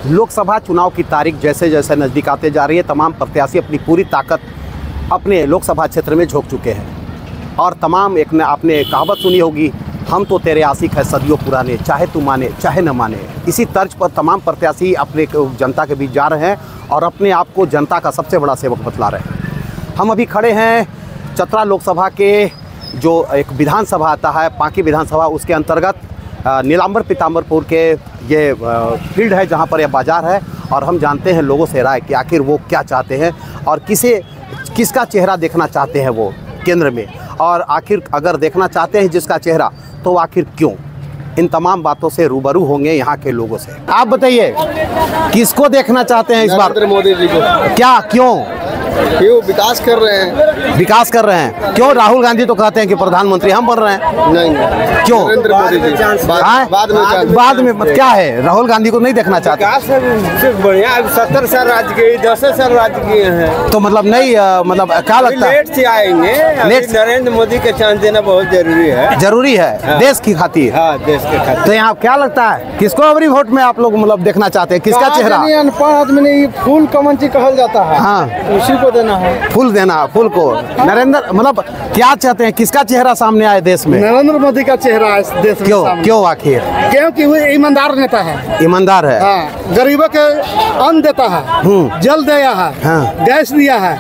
लोकसभा चुनाव की तारीख जैसे जैसे नज़दीक आते जा रही है, तमाम प्रत्याशी अपनी पूरी ताकत अपने लोकसभा क्षेत्र में झोंक चुके हैं और तमाम एक आपने कहावत सुनी होगी, हम तो तेरे आशिक है सदियों पुराने, चाहे तू माने चाहे न माने। इसी तर्ज पर तमाम प्रत्याशी अपने जनता के बीच जा रहे हैं और अपने आप को जनता का सबसे बड़ा सेवक बतला रहे हैं। हम अभी खड़े हैं चतरा लोकसभा के जो एक विधानसभा आता है, पांकी विधानसभा, उसके अंतर्गत नीलांबर पीताम्बरपुर के ये फील्ड है जहाँ पर यह बाज़ार है और हम जानते हैं लोगों से राय कि आखिर वो क्या चाहते हैं और किसका चेहरा देखना चाहते हैं वो केंद्र में, और आखिर अगर देखना चाहते हैं जिसका चेहरा तो आखिर क्यों। इन तमाम बातों से रूबरू होंगे यहाँ के लोगों से। आप बताइए किसको देखना चाहते हैं इस बार? नरेंद्र मोदी जी को। क्या क्यों विकास कर रहे हैं? विकास कर रहे हैं क्यों? राहुल गांधी तो कहते हैं कि प्रधानमंत्री हम बन रहे हैं। नहीं, क्यों? नरेंद्र मोदी जी बाद में क्या है, राहुल गांधी को नहीं देखना चाहते? विकास बढ़िया, 70 साल राज किए, 10 साल राज किए हैं, तो मतलब नहीं, मतलब क्या लगता है लेट से आएंगे। नरेंद्र मोदी का चांस देना बहुत जरूरी है। जरूरी है हाँ। देश की खातिर। हाँ, देश के खातिर। तो यहाँ क्या लगता है किसको अबरी वोट में आप लोग मतलब देखना चाहते हैं, किसका चेहरा? अनपढ़ आदमी नहीं, फूल कमंची कहल जाता है। हाँ, उसी को देना है, फूल देना, फूल को। नरेंद्र मतलब क्या चाहते हैं, किसका चेहरा सामने आए देश में? नरेंद्र मोदी का चेहरा है इस देश में। क्यों आखिर? क्योंकि वो ईमानदार नेता है। ईमानदार है। हाँ, गरीबों के अन्न देता है, जल दिया है, हाँ। गैस दिया है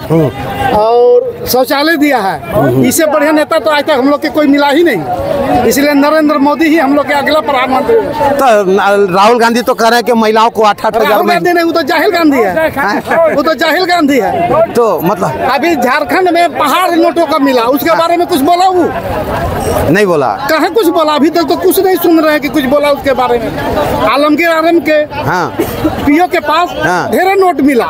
और शौचालय दिया है। इससे बढ़िया नेता तो आज तक हम लोग के कोई मिला ही नहीं, इसलिए नरेंद्र मोदी ही हम लोग के अगला प्रधानमंत्री। तो राहुल गांधी तो कह रहे हैं कि महिलाओं को 8,000 राहुल गांधी नहीं, वो तो जाहिल गांधी है। वो तो जाहिल गांधी है। तो मतलब अभी झारखंड में पहाड़ नोटों का मिला, उसके बारे में कुछ बोला? वो नहीं बोला। कहाँ कुछ बोला? अभी तक तो कुछ नहीं सुन रहे हैं कि कुछ बोला उसके बारे में। आलमगीर आलम के हाँ पीओ के पास हाँ। ढेर नोट मिला,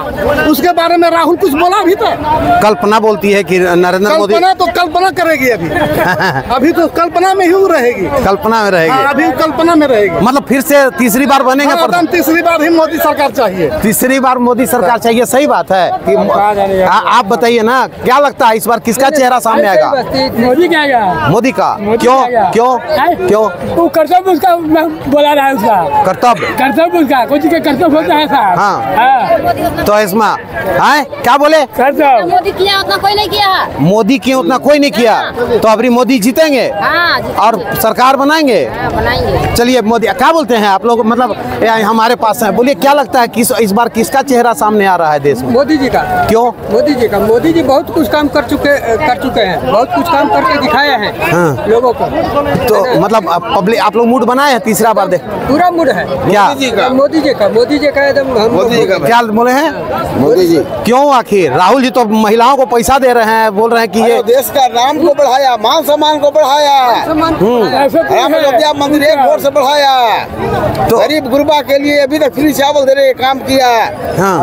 उसके बारे में राहुल कुछ बोला? अभी तक कल्पना बोलती है कि नरेंद्र मोदी कल्पना तो कल्पना करेगी अभी तो कल्पना में ही रहेगी। कल्पना में रहेगी। अभी कल्पना में रहेगी। मतलब फिर से तीसरी बार बनेंगे? तीसरी बार ही मोदी सरकार चाहिए। तीसरी बार मोदी सरकार चाहिए, सही बात है कि आप बताइए ना, क्या लगता है इस बार किसका चेहरा सामने आएगा? मोदी का आएगा। मोदी का। क्यों क्यों क्यों? वो कर्तव्य उसका बोला रहा है, उसका कर्तव्य उसका कुछ के कर्तव्य होता है साहब। हाँ। तो इसमें क्या बोले? कर्तव्य मोदी किया उतना कोई नहीं किया है। मोदी किया उतना कोई नहीं किया, तो अभी मोदी जीतेंगे और सरकार बनाएंगे। चलिए मोदी क्या बोलते हैं आप लोग, मतलब हमारे पास है, बोलिए क्या लगता है किस इस बार किसका चेहरा सामने आ रहा है देश में? मोदी जी का। क्यों? मोदी जी का। मोदी जी बहुत कुछ काम कर चुके हैं, बहुत कुछ काम करके दिखाए हैं। हाँ। लोगों को। तो मतलब पब्लिक आप लोग मूड बनाए हैं तीसरा बार देख? पूरा मूड है। क्या? मोदी जी का एकदम। क्या बोले हैं? मोदी जी क्यों आखिर? राहुल जी तो महिलाओं को पैसा दे रहे हैं, बोल रहे हैं कि ये देश का नाम को बढ़ाया, मान सम्मान को बढ़ाया, अयोध्या मंदिर एक वोट से बढ़ाया, तो गरीब गुरबा के लिए अभी तक फ्री चावल दे रहे काम किया। हाँ,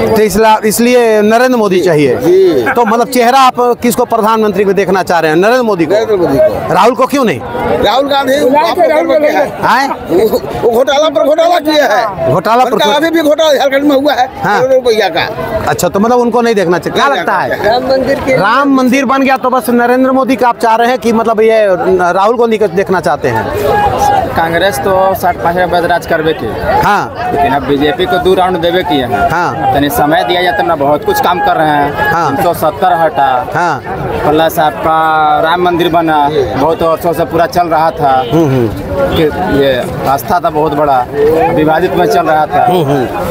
तो इसलिए नरेंद्र मोदी चाहिए। तो मतलब चेहरा आप किसको प्रधानमंत्री को देखना चाह रहे हैं? नरेंद्र मोदी को। राहुल को क्यों नहीं? राहुल गांधी घोटाला पर घोटाला किया है, घोटाला पर अभी भी घोटाला झारखंड में हुआ है करोड़ों रुपया का। अच्छा, तो मतलब उनको नहीं देखना चाहिए। क्या लगता है राम मंदिर बन गया तो बस नरेंद्र मोदी का आप चाह रहे हैं कि मतलब ये राहुल को देखना चाहते हैं? कांग्रेस तो 60-65 राज करबे की। हाँ, लेकिन अब बीजेपी को 2 राउंड देवे की है। हाँ, तनी समय दिया जाता ना, बहुत कुछ काम कर रहे हैं। हाँ। 370 हटा। हाँ, प्लस आपका राम मंदिर बना, बहुत वर्षों से पूरा चल रहा था कि ये रास्ता था बहुत बड़ा, विभाजित में चल रहा था।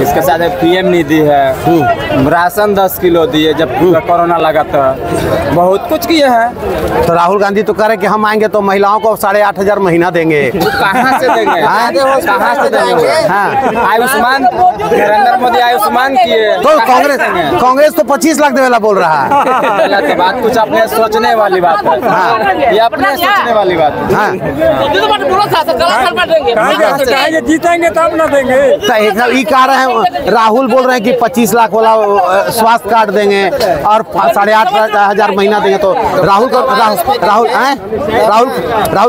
इसके साथ PM निधि है, राशन 10 किलो दिए जब कोरोना लगा था, बहुत कुछ किए हैं। तो राहुल गांधी तो कह रहे कि हम आएंगे तो महिलाओं को 8,500 महीना देंगे। कहाँ से देंगे? कहाँ से देंगे? हाँ, आयुष्मान, नरेंद्र मोदी आयुष्मान किए। तो कांग्रेस तो 25 लाख देवेला बोल रहा है। तो बात कुछ अपने सोचने वाली बात है। हाँ। ये अपने सोचने वाली बात है। हाँ। जीतेंगे तब ना देंगे। ये कह रहे हैं, राहुल बोल रहे हैं कि 25 लाख वाला स्वास्थ्य कार्ड देंगे और 8,500 महीना देंगे। तो राहुल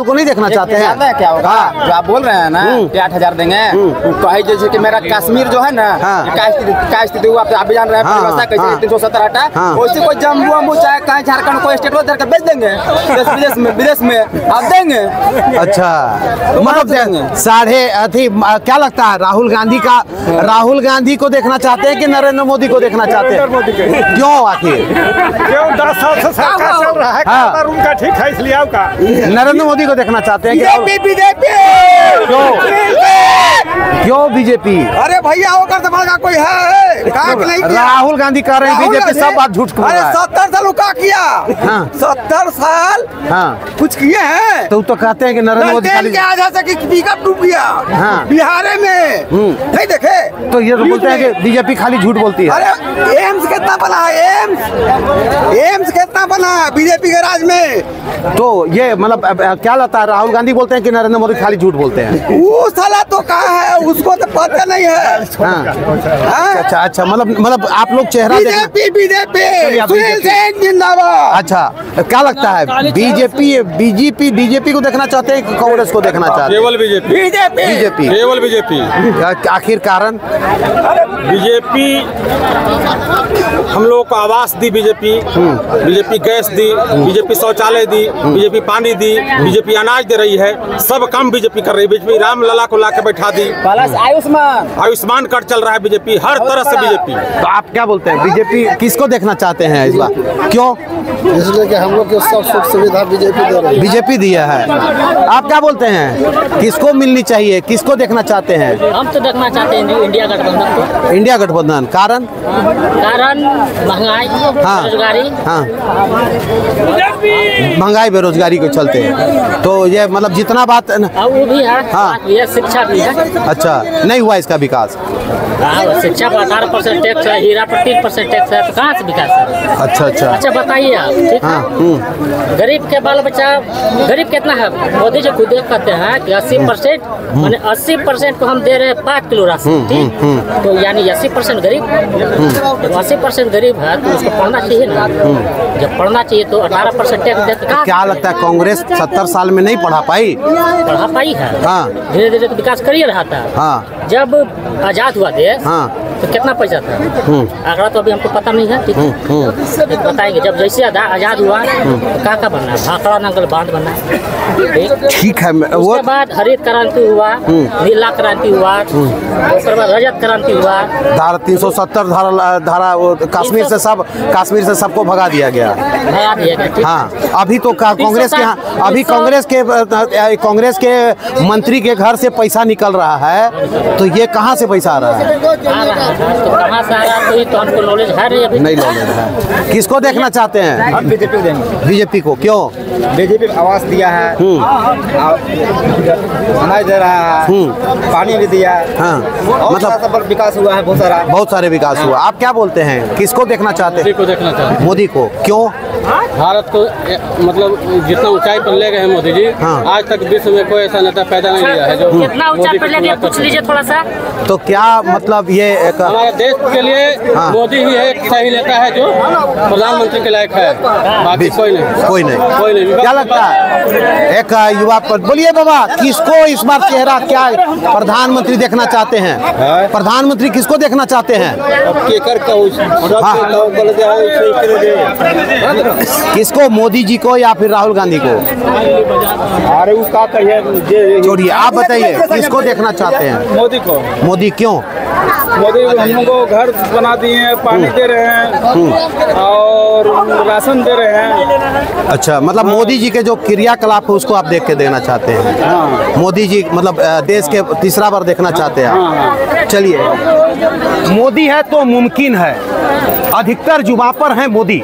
को नहीं देखना चाहते हैं? क्या होगा? जो आप बोल रहे हैं ना कि 8,000 देंगे, वो कहे जैसे कि मेरा कश्मीर जो है ना, क्या स्थिति हुआ आप भी जान रहे हैं, व्यवस्था कैसे 370 हटा, वैसे कोई जम्मू वम्मू चाहे कहीं झारखंड कोई स्टेट को बेच देंगे विदेश में आप देंगे। अच्छा, मतलब साढ़े क्या लगता है राहुल गांधी को देखना चाहते हैं कि नरेंद्र मोदी को देखना चाहते हैं? क्यों आखिर? क्यों 10 साल से सरकार चल रहा है, खातर उनका ठीक है इसलिए आपका नरेंद्र मोदी को देखना चाहते हैं क्यों बीजेपी? अरे भैया होकर तो बड़का कोई है नहीं किया। राहुल गांधी कह रहे हैं बीजेपी सब बात झूठ बोल रहा है। 70 साल का किया, 70 साल कुछ किए हैं। तो कहते हैं कि नरेंद्र मोदी के आधा से पिकअप डूब गया बिहार में, नहीं देखे? तो ये तो बोलते हैं कि बीजेपी खाली झूठ बोलती है। अरे एम्स कितना बना है, एम्स कितना बना है बीजेपी के राज में? तो ये मतलब क्या लगता है राहुल गांधी बोलते हैं कि नरेंद्र मोदी खाली झूठ बोलते हैं? वो साला तो कहा है, उसको तो पता नहीं है। अच्छा, मतलब आप लोग चेहरा बीजेपी सुनील सेन जिंदाबाद। अच्छा, क्या लगता है बीजेपी को देखना चाहते हैं कि कांग्रेस को देखना चाहते हैं? केवल बीजेपी। आखिर कारण? बीजेपी हम लोग को आवास दी, बीजेपी गैस दी, बीजेपी शौचालय दी, बीजेपी पानी दी, बीजेपी अनाज दे रही है, सब काम बीजेपी कर रही है। बीजेपी राम लला को लाके बैठा दी, आयुष्मान कार्ड चल रहा है, बीजेपी हर तरह से बीजेपी। तो आप क्या बोलते हैं बीजेपी किसको देखना चाहते हैं इस बार? क्यों? इसलिए कि हम लोग के सब सुख सुविधा बीजेपी दिया है। आप क्या बोलते हैं किसको मिलनी चाहिए, किसको देखना चाहते हैं? हम तो देखना चाहते हैं इंडिया गठबंधन को। इंडिया गठबंधन कारण महंगाई, बेरोजगारी। महंगाई बेरोजगारी को चलते हैं, तो ये मतलब जितना बात वो भी है, ये शिक्षा भी है। अच्छा, नहीं हुआ इसका विकास? शिक्षा पर 18% टैक्स है, हीरा पर 3% टैक्स है, तो कहाँ से विकास है? अच्छा बताइए आप, ठीक है? गरीब के बाल बच्चा, गरीब कितना है? मोदी जी खुद कहते हैं कि 80%, माने 80% को हम दे रहे हैं 5 किलो राशन, ठीक? तो यानी 80% गरीब, तो 80% गरीब है तो उसको पढ़ना चाहिए ना। जब पढ़ना चाहिए तो 18% टैक्स देते। क्या लगता है कांग्रेस 70 साल में नहीं पढ़ा पाई है? धीरे धीरे तो विकास कर ही रहा था। जब आजाद हुआ देश तो कितना पैसा था आंकड़ा तो अभी हमको पता नहीं है, ठीक है? बताएंगे जब जैसे आजाद हुआ तो क्या बनना, भाखड़ा नंगल बांध बनना, ठीक है? उसके बाद हरित क्रांति हुआ, नीला क्रांति हुआ, उसके बाद रजत क्रांति हुआ, धारा 370 धारा कश्मीर से सबको भगा दिया गया। अभी तो कांग्रेस के यहाँ, अभी कांग्रेस के मंत्री के घर से पैसा निकल रहा है, तो ये कहाँ से पैसा आ रहा है? तो कहाँ से आ रहा है तो हमको नॉलेज है नहीं नॉलेज है। किसको देखना चाहते हैं? हम बीजेपी देंगे। बीजेपी को क्यों? बीजेपी आवास दिया है, अनाज दे रहा है, पानी भी दिया है, मतलब विकास हुआ है, बहुत सारे विकास हुआ। आप क्या बोलते हैं किसको देखना चाहते हैं? मोदी को क्यों? भारत को मतलब जितना ऊंचाई पर ले गए हैं मोदी जी, आज तक विश्व में कोई ऐसा नेता पैदा नहीं लिया है जो कितना ऊंचाई पर ले गए, पूछ लीजिए थोड़ा सा। तो क्या मतलब ये हमारे देश के लिए मोदी ही एक सही नेता है जो प्रधानमंत्री के लायक है, बाकी कोई नहीं। क्या लगता है एक युवा पर बोलिए बाबा, किसको इस बार चेहरा क्या प्रधानमंत्री देखना चाहते हैं? प्रधानमंत्री किसको देखना चाहते हैं? किसको, मोदी जी को या फिर राहुल गांधी को? अरे उसका छोड़िए, आप बताइए किसको देखना चाहते हैं? मोदी को। मोदी क्यों? मोदी हमको घर बना दिए हैं, पानी दे रहे हैं और राशन दे रहे हैं। अच्छा, मतलब मोदी जी के जो क्रियाकलाप है उसको आप देख के देना चाहते हैं? मोदी जी मतलब देश के तीसरा बार देखना चाहते हैं? चलिए, मोदी है तो मुमकिन है, अधिकतर जुबां पर है मोदी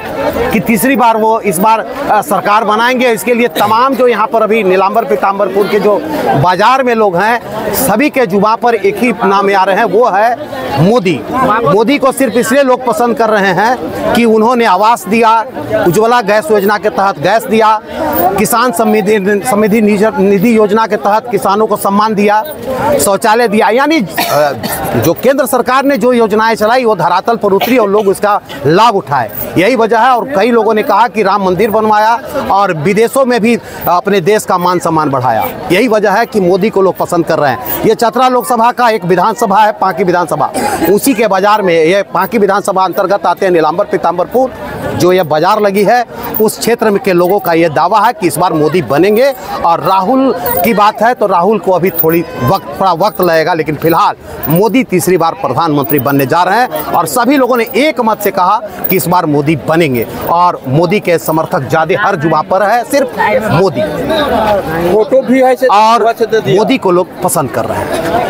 कि तीसरी बार वो इस बार सरकार बनाएंगे। इसके लिए तमाम जो यहाँ पर अभी नीलांबर पीताम्बरपुर के जो बाजार में लोग हैं, सभी के जुबां पर एक ही नाम आ रहे हैं, वो है मोदी को सिर्फ इसलिए लोग पसंद कर रहे हैं कि उन्होंने आवास दिया, उज्ज्वला गैस योजना के तहत गैस दिया, किसान समृद्धि निधि योजना के तहत किसानों को सम्मान दिया, शौचालय दिया। यानी जो केंद्र सरकार ने जो योजनाएं चलाई वो धरातल पर उतरी और लोग उसका लाभ उठाए। यही वजह है। और कई लोगों ने कहा कि राम मंदिर बनवाया और विदेशों में भी अपने देश का मान सम्मान बढ़ाया। यही वजह है कि मोदी को लोग पसंद कर रहे हैं। ये चतरा लोकसभा का एक विधानसभा है, पांकी विधानसभा, उसी के बाजार में, ये पांकी विधानसभा अंतर्गत आते हैं नीलांबर पीताम्बरपुर, जो ये बाजार लगी है, उस क्षेत्र में के लोगों का ये दावा है कि इस बार मोदी बनेंगे। और राहुल की बात है तो राहुल को अभी थोड़ा वक्त लगेगा, लेकिन फिलहाल मोदी तीसरी बार प्रधानमंत्री बनने जा रहे हैं। और सभी लोगों ने एक मत से कहा कि इस बार मोदी बनेंगे और मोदी के समर्थक ज्यादा हर जुबान पर है, सिर्फ मोदी। फोटो भी है और मोदी को लोग पसंद कर रहे हैं।